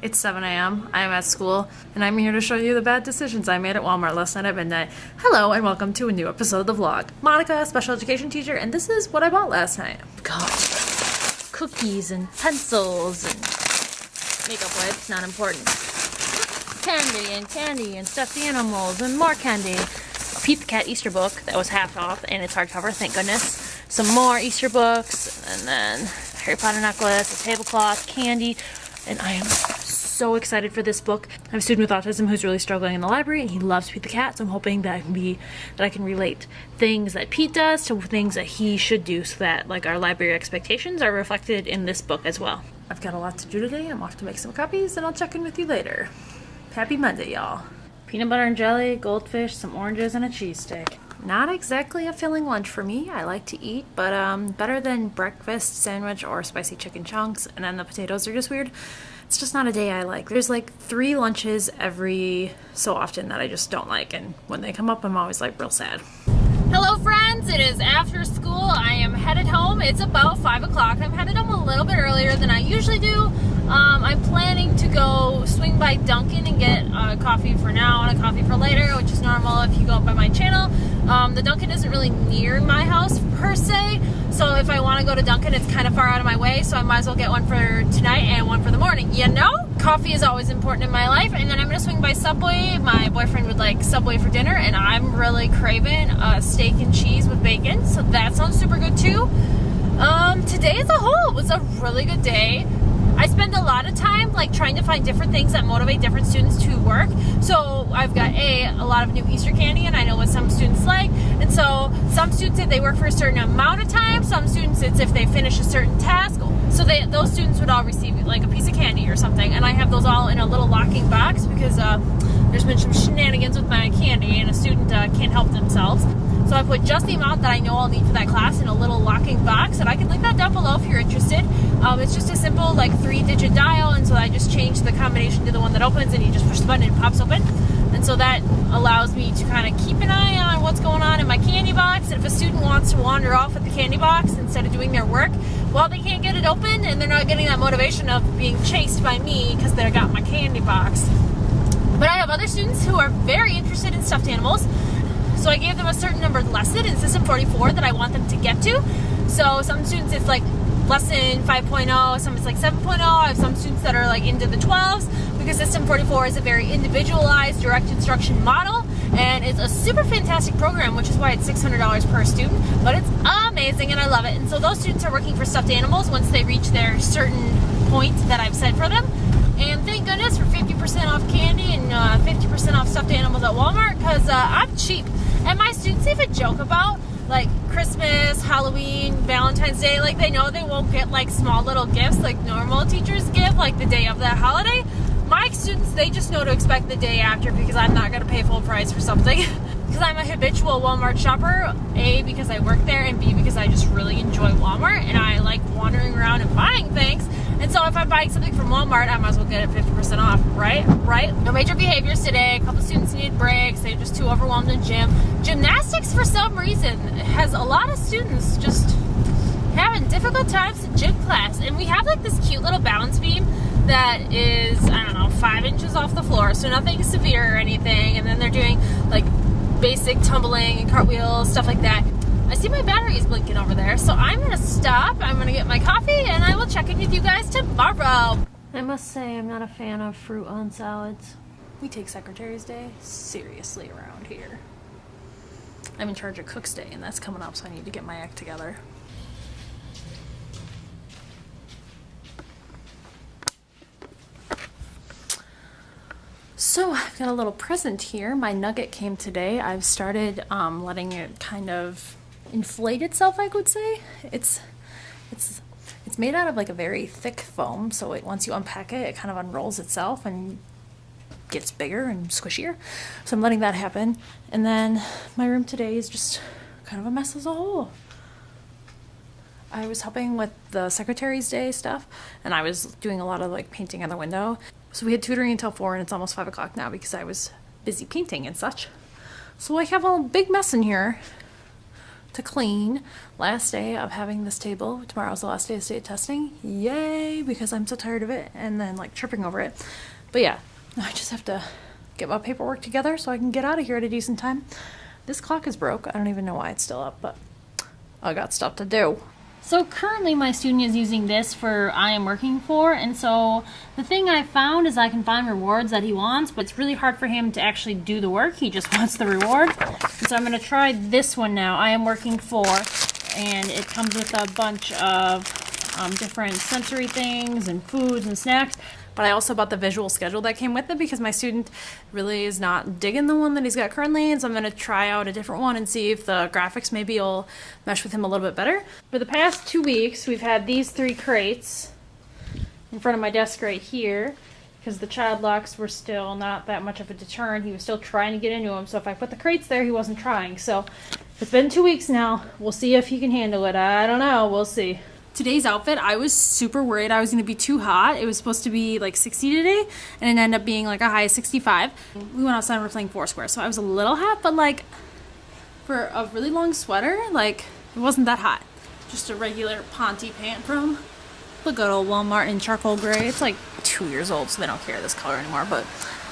It's 7 a.m. I am at school, and I'm here to show you the bad decisions I made at Walmart last night at midnight. Hello, and welcome to a new episode of the vlog. Monica, special education teacher, and this is what I bought last night. God. Cookies and pencils and makeup wipes, not important. Candy and stuffed animals and more candy. A Pete the Cat Easter book that was half off, and it's hardcover, thank goodness. Some more Easter books, and then a Harry Potter necklace, a tablecloth, candy, and I am so excited for this book. I have a student with autism who's really struggling in the library, and he loves Pete the Cat, so I'm hoping that I can relate things that Pete does to things that he should do, so that like our library expectations are reflected in this book as well. I've got a lot to do today. I'm off to make some copies, and I'll check in with you later. Happy Monday, y'all. Peanut butter and jelly, goldfish, some oranges, and a cheese stick. Not exactly a filling lunch for me. I like to eat, but better than breakfast sandwich or spicy chicken chunks, and then the potatoes are just weird. It's just not a day I like. There's like 3 lunches every so often that I just don't like, and when they come up, I'm always like real sad. Hello friends, it is after school. I am headed home. It's about 5 o'clock. I'm headed home a little bit earlier than I usually do. I'm planning to go swing by Dunkin' and get a coffee for now and a coffee for later, which is normal if you go by my channel. The Dunkin' isn't really near my house per se, so if I want to go to Dunkin', it's kind of far out of my way, so I might as well get one for tonight and one for the morning, you know? Coffee is always important in my life. And then I'm going to swing by Subway. My boyfriend would like Subway for dinner, and I'm really craving steak and cheese with bacon, so that sounds super good too. Today as a whole was a really good day. I spend a lot of time like trying to find different things that motivate different students to work. So I've got a lot of new Easter candy, and I know what some students like. And so some students, if they work for a certain amount of time, some students it's if they finish a certain task. So those students would all receive like a piece of candy or something. And I have those all in a little locking box because there's been some shenanigans with my candy, and a student can't help themselves. So I put just the amount that I know I'll need for that class in a little locking box, and I can link that down below if you're interested. It's just a simple like 3-digit dial, and so I just change the combination to the one that opens, and you just push the button and it pops open. And so that allows me to kind of keep an eye on what's going on in my candy box. And if a student wants to wander off with the candy box instead of doing their work, well, they can't get it open, and they're not getting that motivation of being chased by me because they got my candy box. But I have other students who are very interested in stuffed animals. So I gave them a certain numbered lesson in System 44 that I want them to get to. So some students it's like lesson 5.0, some it's like 7.0. I have some students that are like into the 12s because System 44 is a very individualized direct instruction model, and it's a super fantastic program, which is why it's $600 per student, but it's amazing and I love it. And so those students are working for stuffed animals once they reach their certain point that I've set for them. And thank goodness for 50% off candy and 50% off stuffed animals at Walmart, because I'm cheap. And my students even joke about like Christmas, Halloween, Valentine's Day. Like they know they won't get like small little gifts like normal teachers give like the day of that holiday. My students, they just know to expect the day after, because I'm not going to pay full price for something. Because I'm a habitual Walmart shopper, A, because I work there, and B, because I just really enjoy Walmart and I like wandering around and buying things. And so if I'm buying something from Walmart, I might as well get it 50% off, right? No major behaviors today. A couple students needed breaks. They're just too overwhelmed in gym. Gymnastics, for some reason, has a lot of students just having difficult times in gym class. And we have like this cute little balance beam that is, I don't know, 5 inches off the floor. So nothing severe or anything. And then they're doing like basic tumbling and cartwheels, stuff like that. I see my battery is blinking over there, so I'm going to stop. I'm going to get my coffee, and I will check in with you guys tomorrow. I must say I'm not a fan of fruit on salads. We take Secretary's Day seriously around here. I'm in charge of Cook's Day, and that's coming up, so I need to get my act together. So I've got a little present here. My nugget came today. I've started letting it kind of inflate itself, I could say. It's made out of like a very thick foam, so once you unpack it, it kind of unrolls itself and gets bigger and squishier. So I'm letting that happen. And then my room today is just kind of a mess as a whole. I was helping with the Secretary's Day stuff, and I was doing a lot of like painting on the window. So we had tutoring until 4, and it's almost 5 o'clock now because I was busy painting and such. So I have a big mess in here. to clean. Last day of having this table. Tomorrow's the last day of state testing. Yay, because I'm so tired of it and then like tripping over it. But yeah, I just have to get my paperwork together so I can get out of here at a decent time. This clock is broke. I don't even know why it's still up, but I got stuff to do. So currently my student is using this for I am working for, and so the thing I found is I can find rewards that he wants, but it's really hard for him to actually do the work. He just wants the reward. And so I'm going to try this one now, I am working for, and it comes with a bunch of different sensory things and foods and snacks. But I also bought the visual schedule that came with it because my student really is not digging the one that he's got currently, and so I'm going to try out a different one and see if the graphics maybe will mesh with him a little bit better. For the past 2 weeks, we've had these 3 crates in front of my desk right here because the child locks were still not that much of a deterrent. He was still trying to get into them, so if I put the crates there, he wasn't trying. So it's been 2 weeks now. We'll see if he can handle it. I don't know. We'll see. Today's outfit, I was super worried I was going to be too hot. It was supposed to be like 60 today, and it ended up being like a high of 65. We went outside and we're playing Foursquare, so I was a little hot, but like for a really long sweater, like it wasn't that hot. Just a regular Ponte pant from the good old Walmart in charcoal gray. It's like 2 years old, so they don't carry this color anymore, but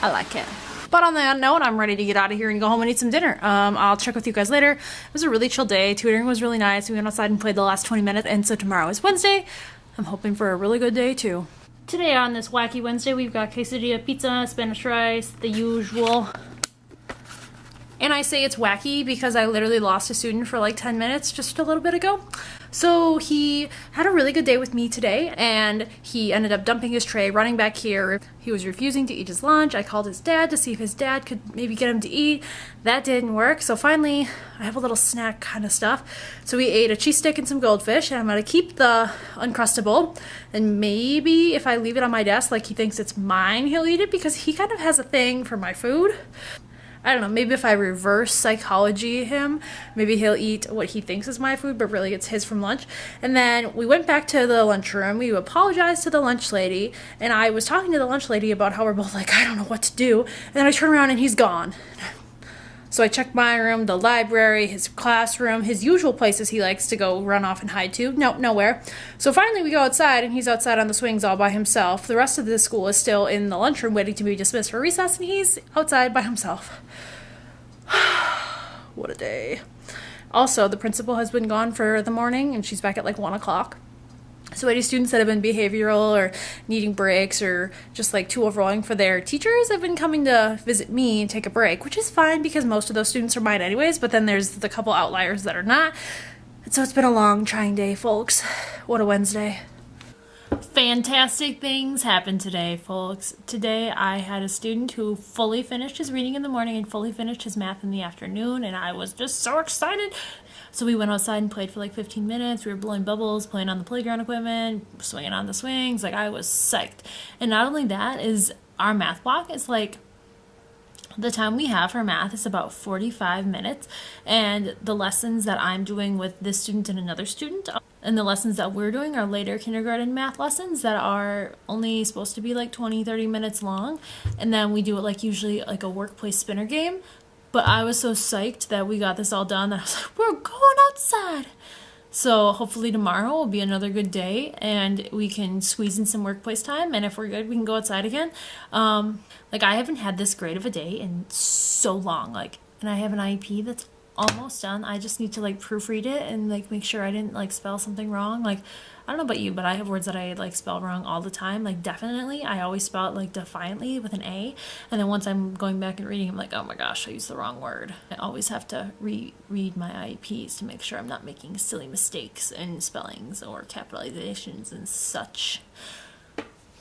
I like it. But on that note, I'm ready to get out of here and go home and eat some dinner. I'll check with you guys later. It was a really chill day. Tutoring was really nice. We went outside and played the last 20 minutes, and so tomorrow is Wednesday. I'm hoping for a really good day, too. Today on this wacky Wednesday, we've got quesadilla pizza, Spanish rice, the usual. And I say it's wacky because I literally lost a student for like 10 minutes just a little bit ago. So he had a really good day with me today, and he ended up dumping his tray, running back here. He was refusing to eat his lunch. I called his dad to see if his dad could maybe get him to eat. That didn't work. So finally, I have a little snack kind of stuff. So we ate a cheese stick and some goldfish, and I'm going to keep the Uncrustable. And maybe if I leave it on my desk like he thinks it's mine, he'll eat it because he kind of has a thing for my food. I don't know, maybe if I reverse psychology him, maybe he'll eat what he thinks is my food, but really it's his from lunch. And then we went back to the lunchroom. We apologized to the lunch lady, and I was talking to the lunch lady about how we're both like, I don't know what to do. And then I turn around and he's gone. So I checked my room, the library, his classroom, his usual places he likes to go run off and hide to. Nope, nowhere. So finally we go outside, and he's outside on the swings all by himself. The rest of the school is still in the lunchroom waiting to be dismissed for recess, and he's outside by himself. What a day. Also, the principal has been gone for the morning, and she's back at like 1 o'clock. So any students that have been behavioral or needing breaks or just like too overwhelming for their teachers have been coming to visit me and take a break, which is fine because most of those students are mine anyways, but then there's the couple outliers that are not. And so it's been a long, trying day, folks. What a Wednesday. Fantastic things happened today, folks. Today I had a student who fully finished his reading in the morning and fully finished his math in the afternoon, and I was just so excited. So we went outside and played for like 15 minutes. We were blowing bubbles, playing on the playground equipment, swinging on the swings. Like, I was psyched. And not only that, is our math block is like, the time we have for math is about 45 minutes, and the lessons that I'm doing with this student and another student, and the lessons that we're doing are later kindergarten math lessons that are only supposed to be like 20-30 minutes long, and then we do it like usually like a workplace spinner game. But I was so psyched that we got this all done that I was like, we're going outside. So hopefully tomorrow will be another good day and we can squeeze in some workplace time. And if we're good, we can go outside again. Like, I haven't had this great of a day in so long. Like, and I have an IEP that's almost done. I just need to like proofread it and like make sure I didn't like spell something wrong. Like, I don't know about you, but I have words that I like spell wrong all the time. Like, definitely, I always spell it like defiantly with an A. And then once I'm going back and reading, I'm like, oh my gosh, I used the wrong word. I always have to reread my IEPs to make sure I'm not making silly mistakes in spellings or capitalizations and such.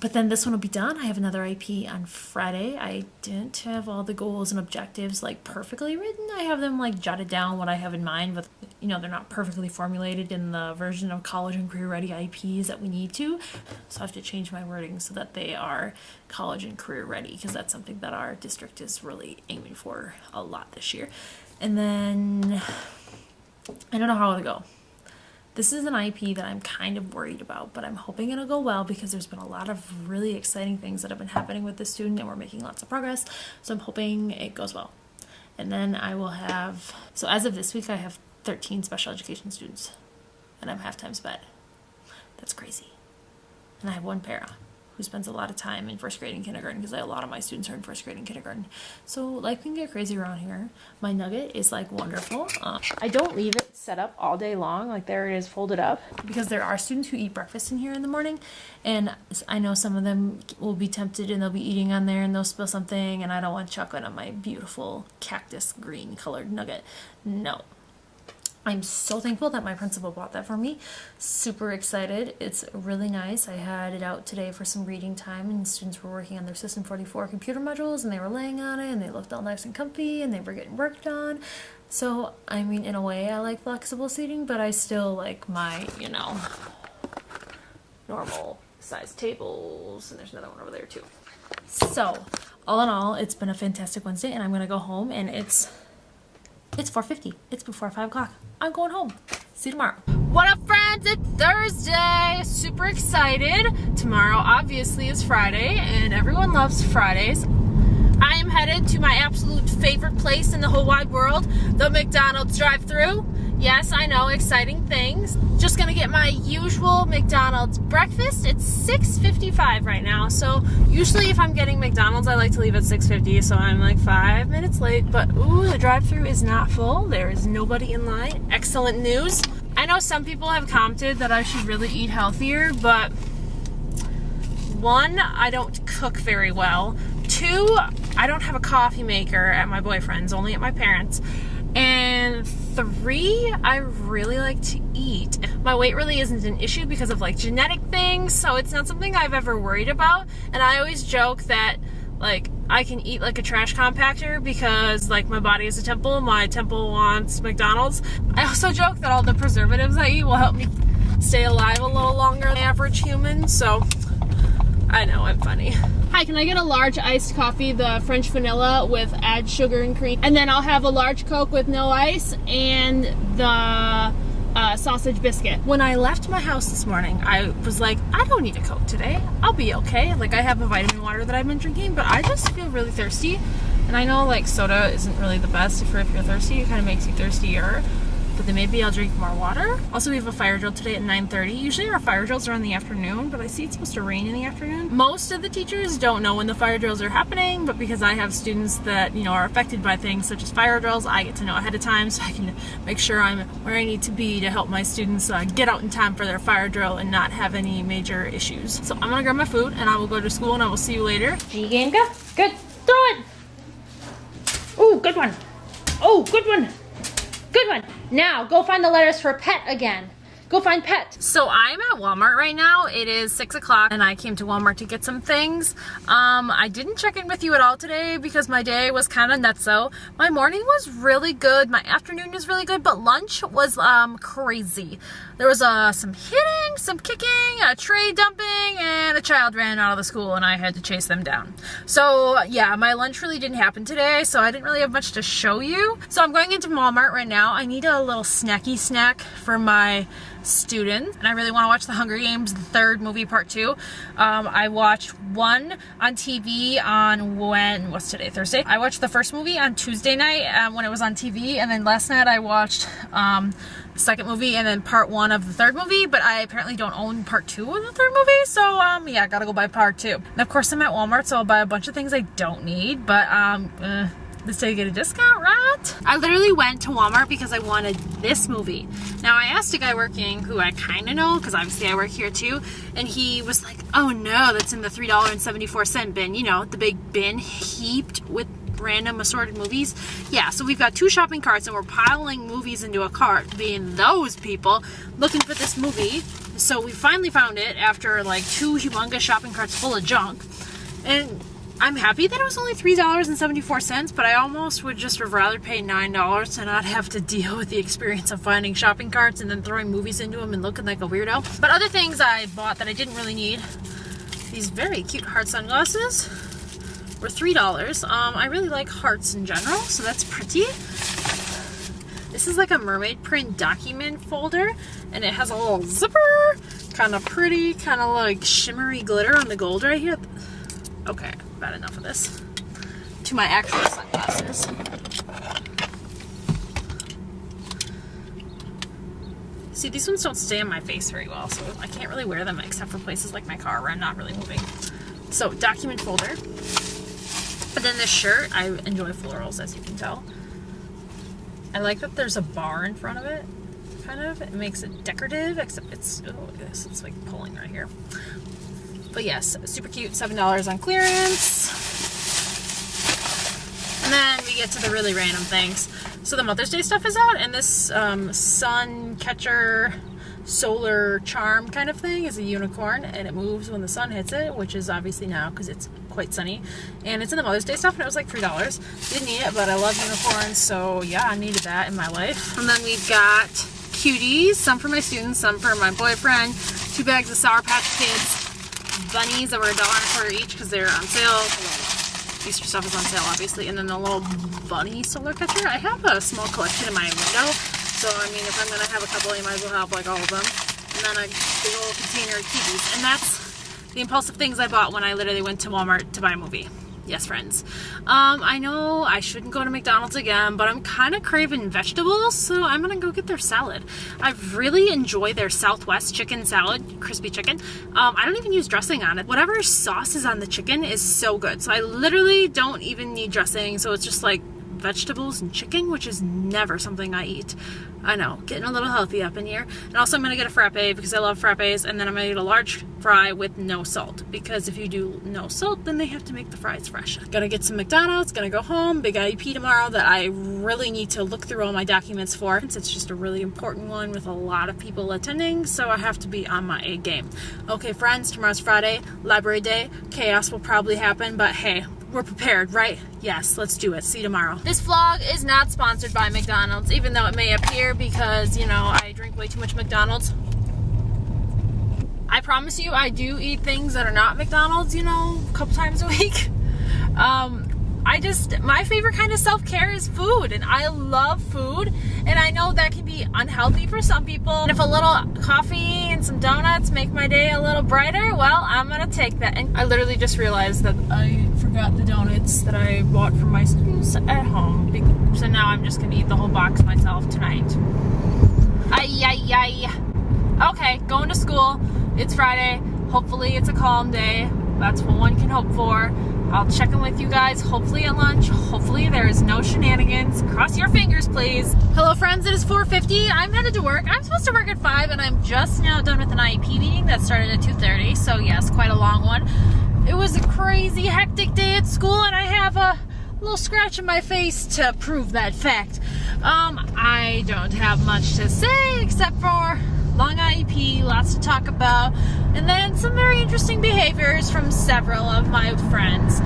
But then this one will be done. I have another IP on Friday. I didn't have all the goals and objectives like perfectly written. I have them like jotted down what I have in mind, but you know, they're not perfectly formulated in the version of college and career ready IPs that we need to. So I have to change my wording so that they are college and career ready, because that's something that our district is really aiming for a lot this year. And then I don't know how it'll go. This is an IP that I'm kind of worried about, but I'm hoping it'll go well because there's been a lot of really exciting things that have been happening with this student and we're making lots of progress. So I'm hoping it goes well. And then I will have, so as of this week, I have 13 special education students, and I'm half-time sped. That's crazy. And I have one para who spends a lot of time in first grade and kindergarten, because a lot of my students are in first grade and kindergarten. So life can get crazy around here. My nugget is like wonderful. I don't leave it set up all day long. Like there it is folded up, because there are students who eat breakfast in here in the morning, and I know some of them will be tempted and they'll be eating on there and they'll spill something, and I don't want chocolate on my beautiful cactus green colored nugget. No. I'm so thankful that my principal bought that for me. Super excited. It's really nice. I had it out today for some reading time, and students were working on their System 44 computer modules, and they were laying on it, and they looked all nice and comfy, and they were getting worked on. So, I mean, in a way, I like flexible seating, but I still like my, you know, normal size tables, and there's another one over there too. So, all in all, it's been a fantastic Wednesday, and I'm going to go home, and it's 4:50. It's before 5 o'clock. I'm going home. See you tomorrow. What up, friends? It's Thursday. Super excited. Tomorrow, obviously, is Friday, and everyone loves Fridays. I am headed to my absolute favorite place in the whole wide world, the McDonald's drive-thru. Yes, I know, exciting things. Just gonna get my usual McDonald's breakfast. It's 6:55 right now, so usually if I'm getting McDonald's, I like to leave at 6:50, so I'm like 5 minutes late, but ooh, the drive-thru is not full. There is nobody in line. Excellent news. I know some people have commented that I should really eat healthier, but one, I don't cook very well. Two, I don't have a coffee maker at my boyfriend's, only at my parents'. And three, I really like to eat. My weight really isn't an issue because of like genetic things, so it's not something I've ever worried about. And I always joke that like I can eat like a trash compactor because like my body is a temple, my temple wants McDonald's. I also joke that all the preservatives I eat will help me stay alive a little longer than the average human, so I know, I'm funny. Hi, can I get a large iced coffee, the French vanilla with add sugar and cream? And then I'll have a large Coke with no ice and the sausage biscuit. When I left my house this morning, I was like, I don't need a Coke today. I'll be okay. Like, I have a vitamin water that I've been drinking, but I just feel really thirsty. And I know, like, soda isn't really the best if you're thirsty. It kind of makes you thirstier. But then maybe I'll drink more water. Also, we have a fire drill today at 9:30. Usually our fire drills are in the afternoon, but I see it's supposed to rain in the afternoon. Most of the teachers don't know when the fire drills are happening, but because I have students that, you know, are affected by things such as fire drills, I get to know ahead of time so I can make sure I'm where I need to be to help my students get out in time for their fire drill and not have any major issues. So I'm gonna grab my food and I will go to school and I will see you later. G game, go. Good. Throw it. Ooh, good one. Oh, good one. Good one. Now, go find the letters for pet again. Go find pet. So I'm at Walmart right now. It is 6 o'clock and I came to Walmart to get some things. I didn't check in with you at all today because my day was kind of nutso. My morning was really good. My afternoon was really good, but lunch was crazy. There was some hitting, some kicking, a tray dumping, and a child ran out of the school and I had to chase them down. So yeah, my lunch really didn't happen today, so I didn't really have much to show you. So I'm going into Walmart right now. I need a little snacky snack for my students, and I really want to watch The Hunger Games, the third movie, part 2. I watched one on TV on what's today, Thursday? I watched the first movie on Tuesday night when it was on TV, and then last night I watched the second movie and then part 1 of the third movie, but I apparently don't own part 2 of the third movie, so yeah, gotta go buy part 2. And of course I'm at Walmart, so I'll buy a bunch of things I don't need, but this day get a discount, right? I literally went to Walmart because I wanted this movie. Now I asked a guy working who I kind of know, because obviously I work here too, and he was like, oh no, that's in the $3.74 bin, you know, the big bin heaped with random assorted movies. Yeah, so we've got 2 shopping carts and we're piling movies into a cart, being those people looking for this movie. So we finally found it after like 2 humongous shopping carts full of junk. And I'm happy that it was only $3.74, but I almost would just have rather pay $9 to not have to deal with the experience of finding shopping carts and then throwing movies into them and looking like a weirdo. But other things I bought that I didn't really need, these very cute heart sunglasses were $3. I really like hearts in general, so that's pretty. This is like a mermaid print document folder, and it has a little zipper, kind of pretty, kind of like shimmery glitter on the gold right here. Okay, I've had enough of this. To my actual sunglasses. See, these ones don't stay on my face very well, so I can't really wear them except for places like my car where I'm not really moving. So, document folder. But then this shirt, I enjoy florals, as you can tell. I like that there's a bar in front of it, kind of. It makes it decorative, except it's, oh, look at this, it's like pulling right here. But yes, super cute, $7 on clearance. And then we get to the really random things. So the Mother's Day stuff is out, and this sun catcher solar charm kind of thing is a unicorn, and it moves when the sun hits it, which is obviously now because it's quite sunny. And it's in the Mother's Day stuff, and it was like $3. Didn't need it, but I love unicorns, so yeah, I needed that in my life. And then we've got cuties, some for my students, some for my boyfriend. 2 bags of Sour Patch Kids bunnies that were $1.25 each because they're on sale. Easter stuff is on sale, obviously. And then the little bunny solar catcher. I have a small collection in my window, so I mean, if I'm gonna have a couple, I might as well have like all of them. And then a big old container of cuties. And that's the impulsive things I bought when I literally went to Walmart to buy a movie. Yes, friends. I know I shouldn't go to McDonald's again, but I'm kind of craving vegetables, so I'm gonna go get their salad. I really enjoy their Southwest chicken salad, crispy chicken. I don't even use dressing on it. Whatever sauce is on the chicken is so good. So I literally don't even need dressing, so it's just like vegetables and chicken, which is never something I eat. I know, getting a little healthy up in here. And also I'm gonna get a frappe because I love frappes, and then I'm gonna get a large fry with no salt, because if you do no salt, then they have to make the fries fresh. Gonna get some McDonald's, gonna go home, big IEP tomorrow that I really need to look through all my documents for. It's just a really important one with a lot of people attending, so I have to be on my A game. Okay friends, tomorrow's Friday, library day. Chaos will probably happen, but hey, we're prepared, right? Yes, let's do it. See you tomorrow. This vlog is not sponsored by McDonald's, even though it may appear because, you know, I drink way too much McDonald's. I promise you, I do eat things that are not McDonald's, you know, a couple times a week. My favorite kind of self-care is food, and I love food, and I know that can be unhealthy for some people. And if a little coffee and some donuts make my day a little brighter, well, I'm gonna take that. And I literally just realized that I forgot the donuts that I bought for my students at home. So now I'm just gonna eat the whole box myself tonight. Okay, going to school. It's Friday. Hopefully it's a calm day. That's what one can hope for. I'll check in with you guys, hopefully at lunch. Hopefully there is no shenanigans. Cross your fingers, please. Hello, friends. It is 4:50. I'm headed to work. I'm supposed to work at 5, and I'm just now done with an IEP meeting that started at 2:30. So yes, quite a long one. It was a crazy, hectic day at school, and I have a little scratch in my face to prove that fact. I don't have much to say except for long IEP, lots to talk about, and then some very interesting behaviors from several of my friends.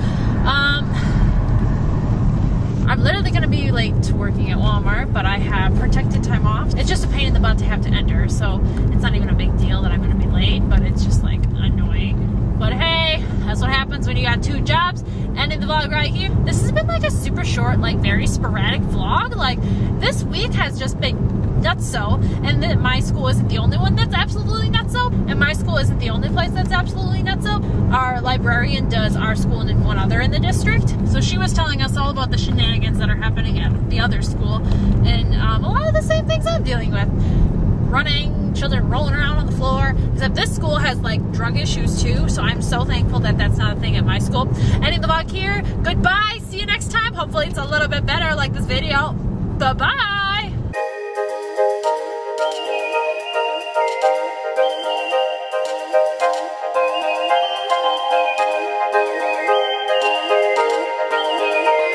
I'm literally going to be late to working at Walmart, but I have protected time off. It's just a pain in the butt to have to enter, so it's not even a big deal that I'm going to be late, but it's just like annoying. But hey, that's what happens when you got 2 jobs. Ending the vlog right here. This has been like a super short, like very sporadic vlog. Like this week has just been nutso, and then my school isn't the only one that's absolutely nutso, and my school isn't the only place that's absolutely nutso. Our librarian does our school and one other in the district, so she was telling us all about the shenanigans that are happening at the other school, and a lot of the same things I'm dealing with. Running, children rolling around on the floor, except this school has like drug issues too, so I'm so thankful that that's not a thing at my school. Ending the vlog here. Goodbye, see you next time. Hopefully it's a little bit better like this video. Bye-bye.